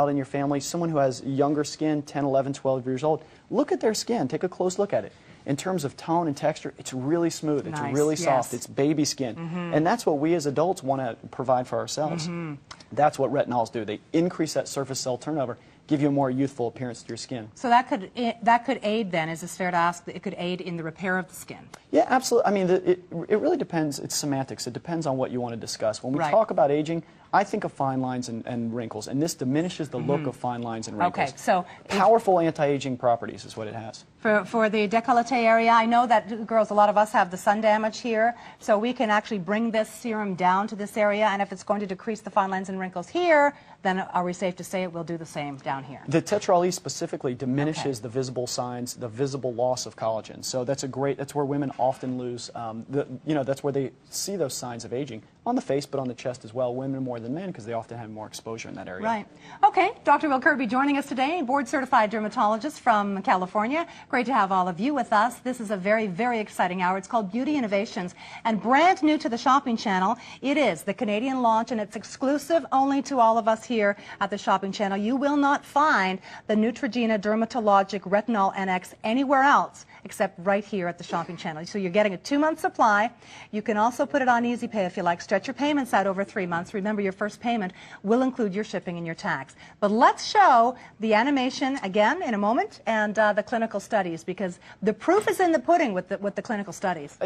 in your family, someone who has younger skin, 10, 11, 12 years old, look at their skin. Take a close look at it. In terms of tone and texture, it's really smooth. It's really soft. It's baby skin. And that's what we as adults want to provide for ourselves. That's what retinols do. They increase that surface cell turnover, give you a more youthful appearance to your skin. So that could aid then, is it fair to ask that it could aid in the repair of the skin? Yeah, absolutely. I mean, it really depends. It's semantics. It depends on what you want to discuss. When we talk about aging, I think of fine lines and wrinkles, and this diminishes the look of fine lines and wrinkles. Okay, so powerful anti-aging properties is what it has. For the décolleté area, I know that girls, a lot of us have the sun damage here, so we can actually bring this serum down to this area, and if it's going to decrease the fine lines and wrinkles here, then are we safe to say it will do the same down here? The Tetraol E specifically diminishes the visible signs, the visible loss of collagen. So that's that's where women often lose, that's where they see those signs of aging. On the face, but on the chest as well. Women more than men because they often have more exposure in that area. Right. Okay, Dr. Will Kirby joining us today, board-certified dermatologist from California. Great to have all of you with us. This is a very, very exciting hour. It's called Beauty Innovations, and brand new to the shopping channel, it is the Canadian launch, and it's exclusive only to all of us here at the shopping channel. You will not find the Neutrogena Dermatologic Retinol NX anywhere else except right here at the shopping channel. So you're getting a 2-month supply. You can also put it on Easy Pay if you like. Stretch your payments out over 3 months. Remember, your first payment will include your shipping and your tax. But let's show the animation again in a moment and the clinical studies, because the proof is in the pudding with the clinical studies.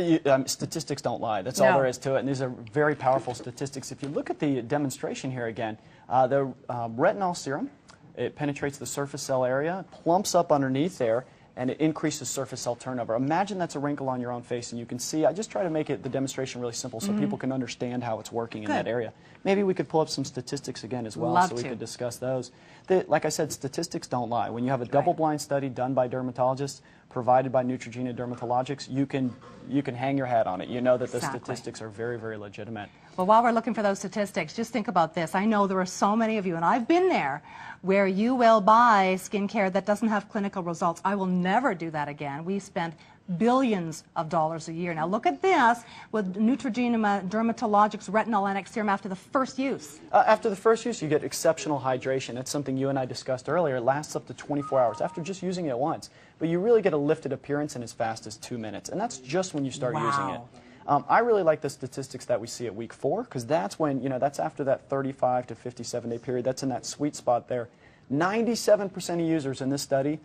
Statistics don't lie. That's all there is to it, and these are very powerful statistics. If you look at the demonstration here again, the retinol serum, it penetrates the surface cell area, plumps up underneath there, and it increases surface cell turnover. Imagine that's a wrinkle on your own face, and you can see. I just try to make the demonstration really simple so people can understand how it's working in that area. Maybe we could pull up some statistics again as well so we could discuss those. Like I said, statistics don't lie. When you have a double-blind study done by dermatologists, provided by Neutrogena Dermatologics, you can hang your hat on it. You know that the statistics are very, very legitimate. Well, while we're looking for those statistics, just think about this. I know there are so many of you, and I've been there, where you will buy skincare that doesn't have clinical results. I will never do that again. We spend billions of dollars a year. Now look at this with Neutrogena Dermatologics Retinol NX Serum after the first use. After the first use, you get exceptional hydration. That's something you and I discussed earlier. It lasts up to 24 hours after just using it once. But you really get a lifted appearance in as fast as 2 minutes. And that's just when you start using it. I really like the statistics that we see at week 4, because that's when, that's after that 35 to 57-day period. That's in that sweet spot there. 97% of users in this study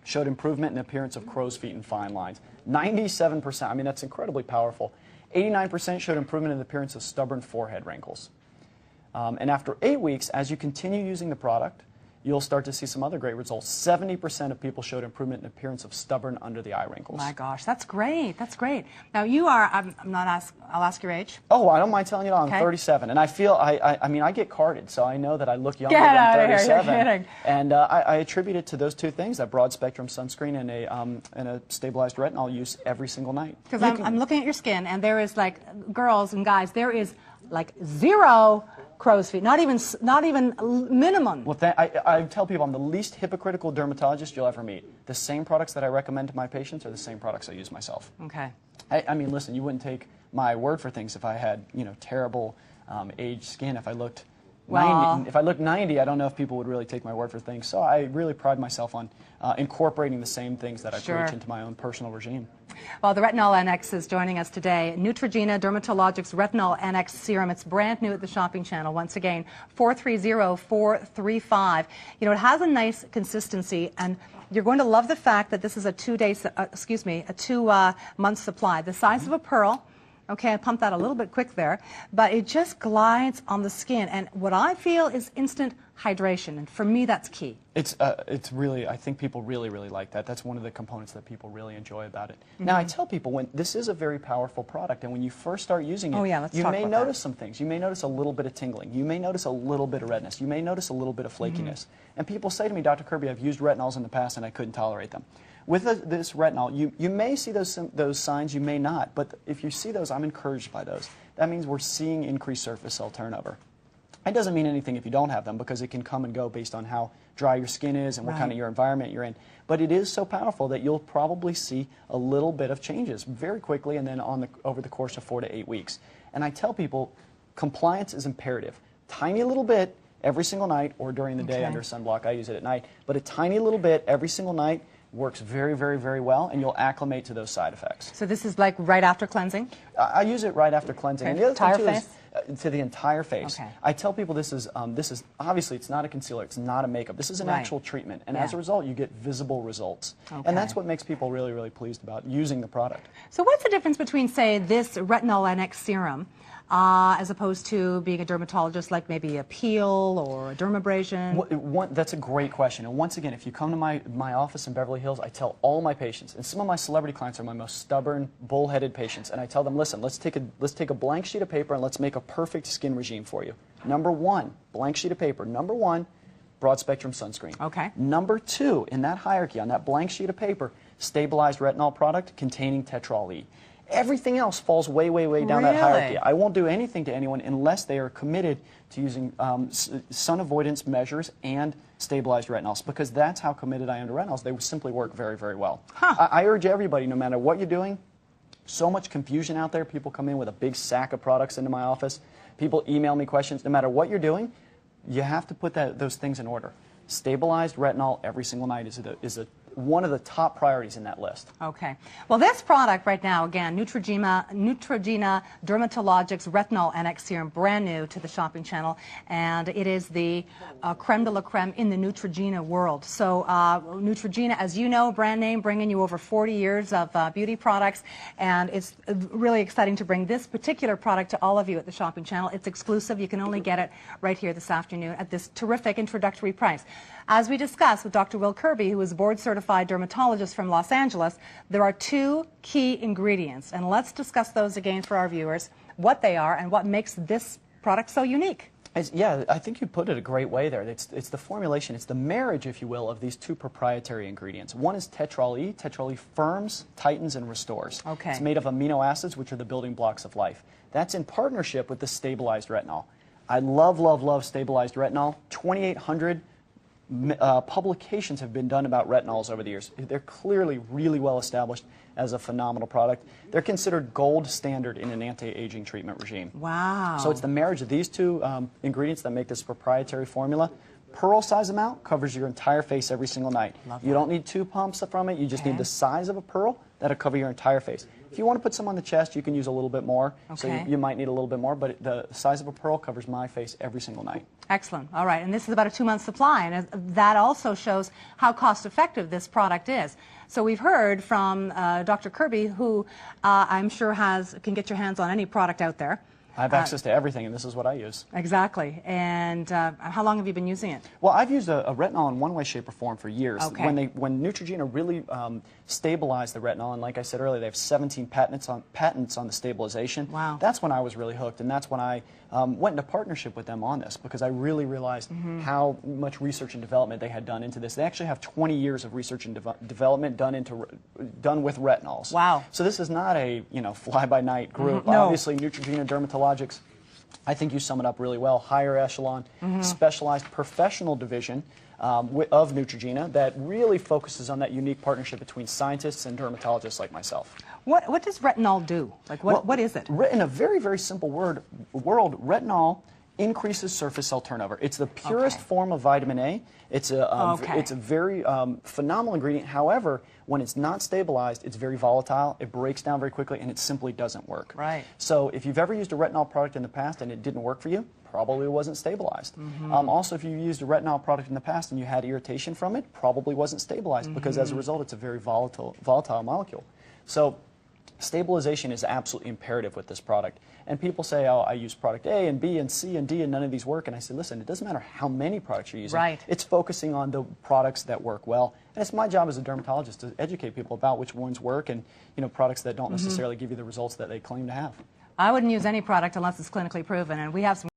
showed improvement in appearance of crow's feet and fine lines. 97%. I mean, that's incredibly powerful. 89% showed improvement in the appearance of stubborn forehead wrinkles. And after 8 weeks, as you continue using the product, you'll start to see some other great results. 70% of people showed improvement in appearance of stubborn under the eye wrinkles. My gosh, that's great. That's great. Now you are, I'll ask your age. Oh, I don't mind telling you now, I'm 37. And I feel, I mean, I get carded, so I know that I look younger than 37. You're kidding. And I attribute it to those two things, that broad spectrum sunscreen and a stabilized retinol use every single night. Because I'm looking at your skin, and there is, like, girls and guys, there is like 0 crow's feet, not even minimum. Well, I tell people I'm the least hypocritical dermatologist you'll ever meet. The same products that I recommend to my patients are the same products I use myself. Okay. I mean, listen, you wouldn't take my word for things if I had, terrible aged skin. If I looked 90, I don't know if people would really take my word for things. So I really pride myself on incorporating the same things that I preach into my own personal regime. Well, the Retinol NX is joining us today. Neutrogena Dermatologics Retinol NX Serum. It's brand new at the shopping channel. Once again, 430-435. It has a nice consistency, and you're going to love the fact that this is a 2-month supply. The size of a pearl. Okay, I pumped that a little bit quick there, but it just glides on the skin, and what I feel is instant hydration, and for me that's key. It's really, I think people really, really like that. That's one of the components that people really enjoy about it. Now, I tell people, this is a very powerful product, and when you first start using it, you may notice some things. You may notice a little bit of tingling. You may notice a little bit of redness. You may notice a little bit of flakiness. And people say to me, Dr. Kirby, I've used retinols in the past and I couldn't tolerate them. With this retinol, you may see those signs, you may not, but if you see those, I'm encouraged by those. That means we're seeing increased surface cell turnover. It doesn't mean anything if you don't have them, because it can come and go based on how dry your skin is and what kind of your environment you're in. But it is so powerful that you'll probably see a little bit of changes very quickly, and then over the course of 4 to 8 weeks. And I tell people, compliance is imperative. Tiny little bit, every single night or during the day under sunblock. I use it at night. But a tiny little bit every single night works very, very, very well, and you'll acclimate to those side effects. So this is like right after cleansing? I use it right after cleansing. Okay. And the other Entire thing too face? is to the entire face. Okay. I tell people this is obviously it's not a concealer, it's not a makeup. This is an actual treatment, and as a result, you get visible results. And that's what makes people really, really pleased about using the product. So what's the difference between, say, this Retinol NX Serum as opposed to being a dermatologist, like maybe a peel or a dermabrasion? That's a great question. And once again, if you come to my office in Beverly Hills, I tell all my patients, and some of my celebrity clients are my most stubborn, bullheaded patients, and I tell them, listen, let's take a blank sheet of paper and let's make a perfect skin regime for you. Number one, blank sheet of paper. Number one, broad spectrum sunscreen. Okay. Number two, in that hierarchy, on that blank sheet of paper, stabilized retinol product containing tetraol E. Everything else falls way, way, way down that hierarchy. I won't do anything to anyone unless they are committed to using sun avoidance measures and stabilized retinols, because that's how committed I am to retinols. They simply work very, very well. I urge everybody, no matter what you're doing, so much confusion out there. People come in with a big sack of products into my office. People email me questions. No matter what you're doing, you have to put those things in order. Stabilized retinol every single night is one of the top priorities in that list. Okay. Well, this product right now, again, Neutrogena Dermatologics Retinol NX Serum, brand new to the shopping channel, and it is the creme de la creme in the Neutrogena world. So Neutrogena, as you know, brand name, bringing you over 40 years of beauty products, and it's really exciting to bring this particular product to all of you at the shopping channel. It's exclusive. You can only get it right here this afternoon at this terrific introductory price. As we discussed with Dr. Will Kirby, who is a board-certified dermatologist from Los Angeles, there are two key ingredients, and let's discuss those again for our viewers, what they are and what makes this product so unique. Yeah, I think you put it a great way there. It's the formulation, it's the marriage, if you will, of these two proprietary ingredients. One is tetraol E. Tetraol E firms, tightens, and restores. Okay. It's made of amino acids, which are the building blocks of life. That's in partnership with the stabilized retinol. I love, love, love stabilized retinol. 2,800 publications have been done about retinols over the years. They're clearly really well established as a phenomenal product. They're considered gold standard in an anti-aging treatment regime. Wow. So it's the marriage of these two ingredients that make this proprietary formula. Pearl size amount covers your entire face every single night. You don't need 2 pumps from it. You just need the size of a pearl that'll cover your entire face. If you want to put some on the chest, you can use a little bit more. So you might need a little bit more, but the size of a pearl covers my face every single night. Excellent. All right. And this is about a 2-month supply, and that also shows how cost-effective this product is. So we've heard from Dr. Kirby, who I'm sure can get your hands on any product out there. I have access to everything, and this is what I use. Exactly. And how long have you been using it? Well, I've used a retinol in one way, shape, or form for years. When Neutrogena really stabilized the retinol, and like I said earlier, they have 17 patents on the stabilization. Wow. That's when I was really hooked, and that's when I went into partnership with them on this, because I really realized how much research and development they had done into this. They actually have 20 years of research and development done with retinols. Wow. So this is not a fly-by-night group. No. Obviously, Neutrogena Dermatologics, I think you sum it up really well. Higher echelon, specialized professional division of Neutrogena that really focuses on that unique partnership between scientists and dermatologists like myself. What does retinol do? Like what is it? In a very, very simple world, retinol increases surface cell turnover. It's the purest form of vitamin A. It's a very phenomenal ingredient. However, when it's not stabilized, it's very volatile, it breaks down very quickly, and it simply doesn't work. Right. So if you've ever used a retinol product in the past and it didn't work for you, probably wasn't stabilized. Also, if you used a retinol product in the past and you had irritation from it, probably wasn't stabilized, because as a result, it's a very volatile molecule. So stabilization is absolutely imperative with this product. And people say, oh, I use product A and B and C and D and none of these work. And I say, listen, it doesn't matter how many products you're using. Right. It's focusing on the products that work well. And it's my job as a dermatologist to educate people about which ones work and products that don't necessarily give you the results that they claim to have. I wouldn't use any product unless it's clinically proven, and we have some